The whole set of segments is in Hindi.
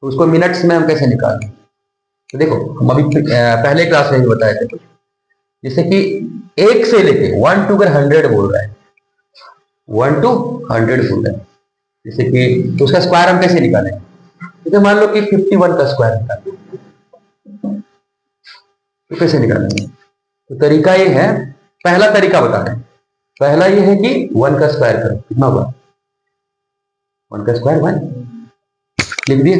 तो उसको मिनट्स में हम कैसे निकालें? तो देखो हम अभी पहले क्लास में भी बताए थे कुछ, जैसे कि 1 से लेके 1 to 100 बोल रहा है, 1 to 100 बोल रहा है, जैसे कि तो उसका स्क्वायर हम कैसे निकालें? तो मान लो कि 51 का स्क्वायर निकालें, तो कैसे निकालेंगे? तो तरीका ये है, पहला तरीका बता रहे हैं, पहला ये है कि 1 का स्क्वायर करो, कितना होगा? 1 का स्क्वायर 1 लिख दिए।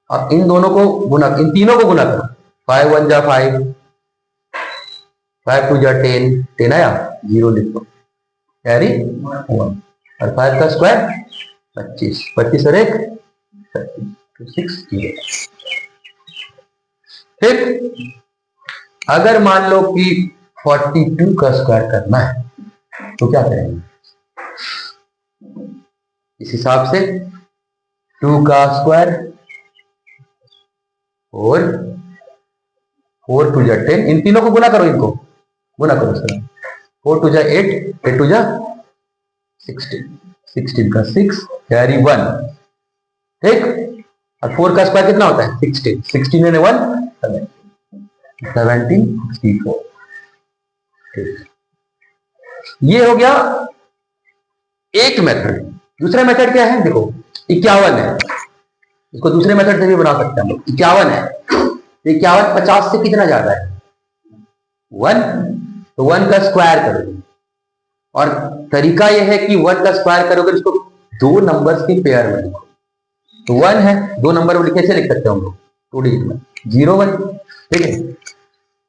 अब इन दोनों को गुना, इन तीनों को गुना करो, 5 1 जा 5, 5 2 जा 10, 10 आया 0 लिखो, कैरी 1, और 5 का स्क्वायर 25, 25 और 1 36 0। ठीक, अगर मान लो कि 42 का स्क्वायर करना है तो क्या करेंगे? इस हिसाब से 2 का स्क्वायर और 4 2 जा 10, इन तीनों को गुना करो, इनको गुना करो सर, 4 2 जा 8, 8 2 जा 16, 16 का 6 कैरी 1। ठीक, और 4 का स्क्वायर कितना होता है? 16, 16 में 1 17 64। ठीक, ये हो गया एक मेथड। दूसरा मेथड क्या है? देखो 51 है, इसको दूसरे मेथड से भी बना सकते हैं हम लोग। 51 है, 51 50 से कितना ज्यादा है? 1, तो 1 का स्क्वायर करोगे, और तरीका यह है कि 1 का स्क्वायर करोगे इसको दो नंबर्स के पेयर में लिखो। तो 1 है, दो नंबर में कैसे लिख सकते हैं हम लोग? 2 डिजिट में 0 1। ठीक है,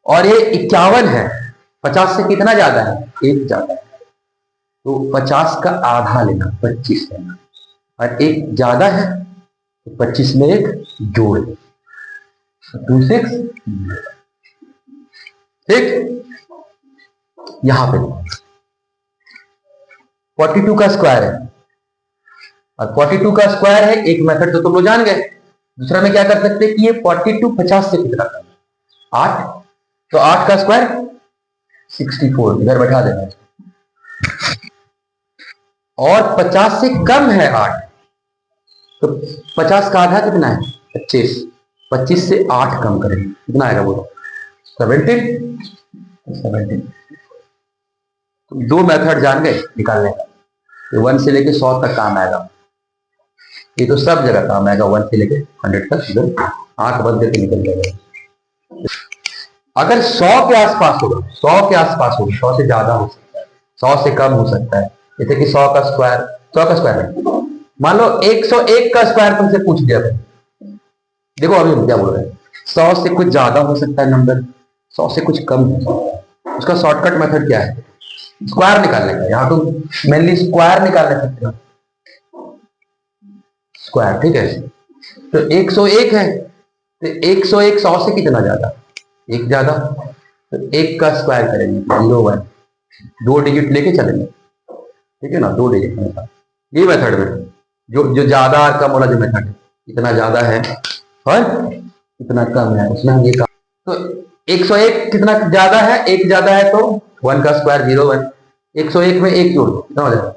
और ये 51 है, 50 से कितना ज्यादा है? 1 ज्यादा है, तो 50 का आधा लेना, 25 लेना, और 1 ज्यादा है तो 25 में 1 जोड़ दो, 26। ठीक, यहां पे 42 का स्क्वायर है, और 42 का स्क्वायर है, एक मेथड तो तुम लोग जान गए। दूसरा में क्या कर सकते हैं कि ये 42 50 से कितना कम? 8, तो 8 का स्क्वायर 64, इधर बैठा देना, और 50 से कम है 8, तो 50 का आधा कितना है? 25, 25 से 8 कम करेंगे, कितना आएगा बोलो? 17। तो दो मेथड जान गए निकालने का, तो 1 से लेके 100 तक काम आएगा, ये तो सब जगह काम आएगा, 1 से लेके 100 तक, इधर आंख बंद करके निकल जाएगा। अगर 100 के आसपास होगा, 100 के आसपास होगा, 100 से ज्यादा हो सकता है, 100 से कम हो सकता है, जैसे कि 100 का स्क्वायर, 100 का स्क्वायर है, मान लो 101 का स्क्वायर तुमसे पूछ दिया भाई, देखो अभी हम क्या बोल रहे हैं, 100 से कुछ ज्यादा हो सकता है नंबर, 100 से कुछ कम हो सकता है। उसका शॉर्टकट मेथड क्या है? स्क्वायर निकालने का। यहां तुम मेनली स्क्वायर निकालने सकते हो, स्क्वायर। ठीक है, तो 101 है, तो 101 100 से कितना ज्यादा? 1 ज्यादा, तो 1 का स्क्वायर करेंगे 0 1, 2 डिजिट लेके चलेंगे। ठीक है ना, 2 डिजिट में ये मेथड में जो ज्यादा और कम वाला जो मेथड है, इतना ज्यादा है और इतना कम है, उसमें हम ये काम। तो 101 कितना ज्यादा है? 1 ज्यादा है, तो 1 का स्क्वायर 0 1, 101 में 1 जोड़ दो, कितना हो जाएगा?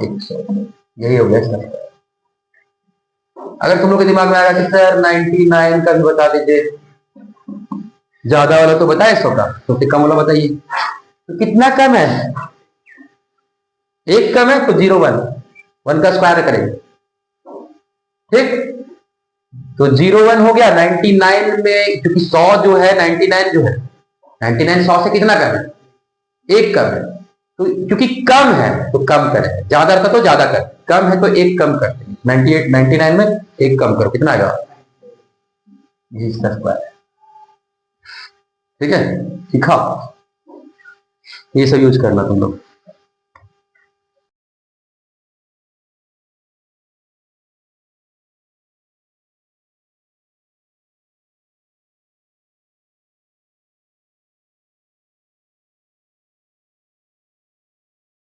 100। यही हो गया सर। अगर तुम लोग के दिमाग में आएगा कि सर 99 का भी बता दीजिए, ज्यादा वाला तो बताए 100 का, तो फिर कम वाला बताइए, तो कितना कम है? 1 कम है तो 0 1, 1 का स्क्वायर करेंगे। ठीक, तो 0 1 हो गया। 99 में क्योंकि 100 जो है, 99 जो है, 99 100 से कितना कम है? 1 कम है, तो क्योंकि कम है तो कम करें, ज्यादा था तो ज्यादा कर, कम है तो 1 कम करते हैं। 98 99 में 1 कम करो, कितना आएगा? 20 का स्क्वायर। ठीक है, सीखा? ये सब यूज करना तुम लोग।